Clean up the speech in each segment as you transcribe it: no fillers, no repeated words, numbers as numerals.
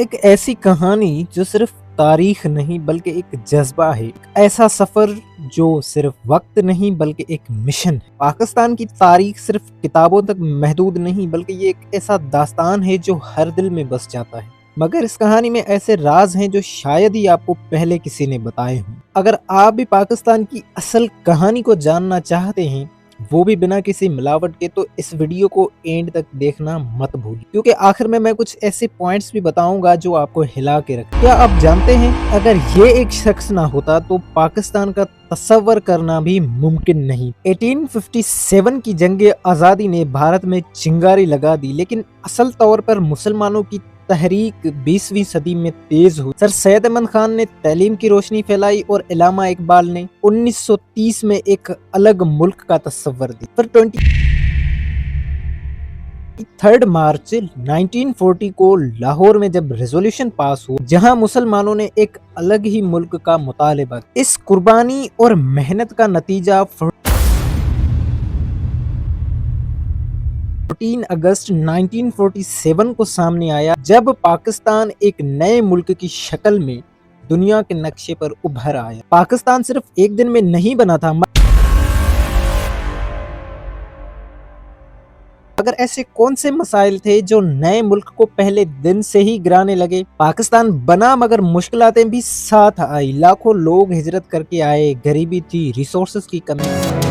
ایک ایسی کہانی جو صرف تاریخ نہیں بلکہ ایک جذبہ ہے، ایک ایسا سفر جو صرف وقت نہیں بلکہ ایک مشن ہے۔ پاکستان کی تاریخ صرف کتابوں تک محدود نہیں بلکہ یہ ایک ایسا داستان ہے جو ہر دل میں بس جاتا ہے۔ مگر اس کہانی میں ایسے راز ہیں جو شاید ہی آپ کو پہلے کسی نے بتائے ہوں۔ اگر آپ بھی پاکستان کی اصل کہانی کو جاننا چاہتے ہیں، وہ بھی بنا کسی ملاوٹ کے، تو اس ویڈیو کو اینڈ تک دیکھنا مت بھولیں، کیونکہ آخر میں کچھ ایسے پوائنٹس بھی بتاؤں گا جو آپ کو ہلا کے رکھیں۔ کیا آپ جانتے ہیں اگر یہ ایک شخص نہ ہوتا تو پاکستان کا تصور کرنا بھی ممکن نہیں۔ 1857 کی جنگ آزادی نے بھارت میں چنگاری لگا دی، لیکن اصل طور پر مسلمانوں کی تحریک 20ویں صدی میں تیز ہوئی۔ سر سید احمد خان نے تعلیم کی روشنی پھیلائی اور علامہ اقبال نے 1930 میں ایک الگ ملک کا تصور دیا۔ پھر 23 مارچ 1940 کو لاہور میں جب ریزولوشن پاس ہوا جہاں مسلمانوں نے ایک الگ ہی ملک کا مطالبہ کیا، اس قربانی اور محنت کا نتیجہ 14 اگست 1947 کو سامنے آیا، جب پاکستان ایک نئے ملک کی شکل میں دنیا کے نقشے پر ابھر آیا۔ پاکستان صرف ایک دن میں نہیں بنا تھا، مگر ایسے کون سے مسائل تھے جو نئے ملک کو پہلے دن سے ہی گرانے لگے؟ پاکستان بنا مگر مشکلاتیں بھی ساتھ آئی، لاکھوں لوگ ہجرت کر کے آئے، غریبی تھی، ریسورسز کی کمی تھی۔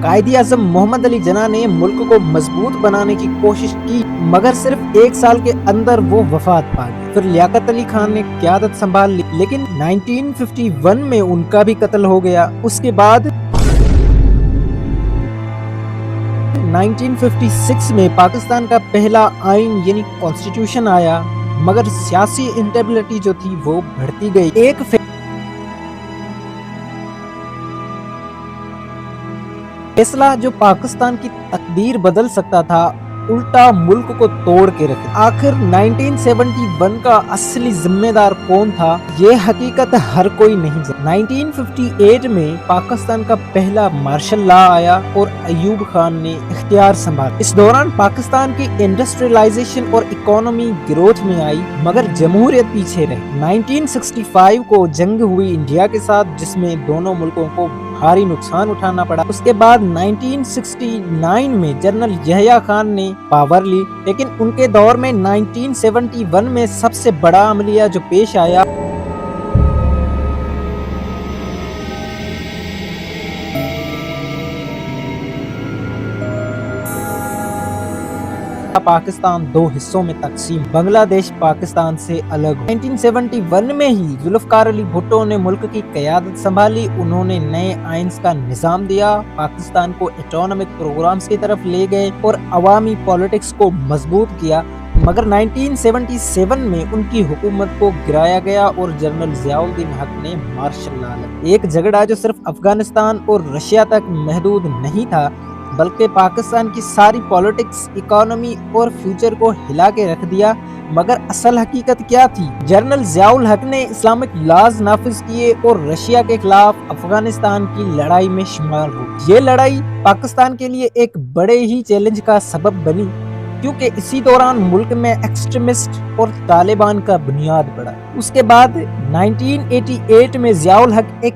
قائد اعظم محمد علی جناح نے ملک کو مضبوط بنانے کی کوشش کی، مگر صرف ایک سال کے اندر وہ وفات پا گئے۔ پھر لیاقت علی خان نے قیادت سنبھال لی، لیکن 1951 میں ان کا بھی قتل ہو گیا۔ اس کے بعد 1956 میں پاکستان کا پہلا آئین یعنی کانسٹیٹیوشن آیا، مگر سیاسی انسٹیبلٹی جو تھی وہ بڑھتی گئی۔ ایک فیصلہ جو پاکستان کی تقدیر بدل سکتا تھا، الٹا ملک کو توڑ کے رکھا۔ آخر 1971 کا اصلی ذمہ دار کون تھا، یہ حقیقت ہر کوئی نہیں جانتا۔ 1958 میں پاکستان کا پہلا مارشل لا آیا اور ایوب خان نے اختیار سنبھالا۔ اس دوران پاکستان کی انڈسٹریلائزیشن اور اکانومی گروتھ میں آئی، مگر جمہوریت پیچھے رہی۔ 1965 کو جنگ ہوئی انڈیا کے ساتھ، جس میں دونوں ملکوں کو بھاری نقصان اٹھانا پڑا۔ اس کے بعد 1969 میں جنرل یحییٰ خان نے پاور لی، لیکن ان کے دور میں 1971 میں سب سے بڑا عملیہ جو پیش آیا پاکستان دو حصوں میں تقسیم، بنگلہ دیش پاکستان سے الگ۔ 1971 میں ہی ذوالفقار علی بھٹو نے ملک کی قیادت سنبھالی، انہوں نے نئے آئینس کا نظام دیا، پاکستان کو اٹانومک پروگرامز کی طرف لے گئے اور عوامی پولیٹکس کو مضبوط کیا۔ مگر 1977 میں ان کی حکومت کو گرایا گیا اور جنرل ضیاء الدین حق نے مارشل لا لیا۔ ایک جھگڑا جو صرف افغانستان اور رشیا تک محدود نہیں تھا بلکہ پاکستان کی ساری پولیٹکس، اکانومی اور فیوچر کو ہلا کے رکھ دیا۔ مگر اصل حقیقت کیا تھی؟ جنرل ضیاء الحق نے اسلامک لاز نافذ کیے اور رشیا کے خلاف افغانستان کی لڑائی میں شمار ہو۔ یہ لڑائی پاکستان کے لیے ایک بڑے ہی چیلنج کا سبب بنی، کیونکہ اسی دوران ملک میں ایکسٹریمسٹ اور طالبان کا بنیاد پڑا۔ اس کے بعد 1988 میں ضیاء الحق ایک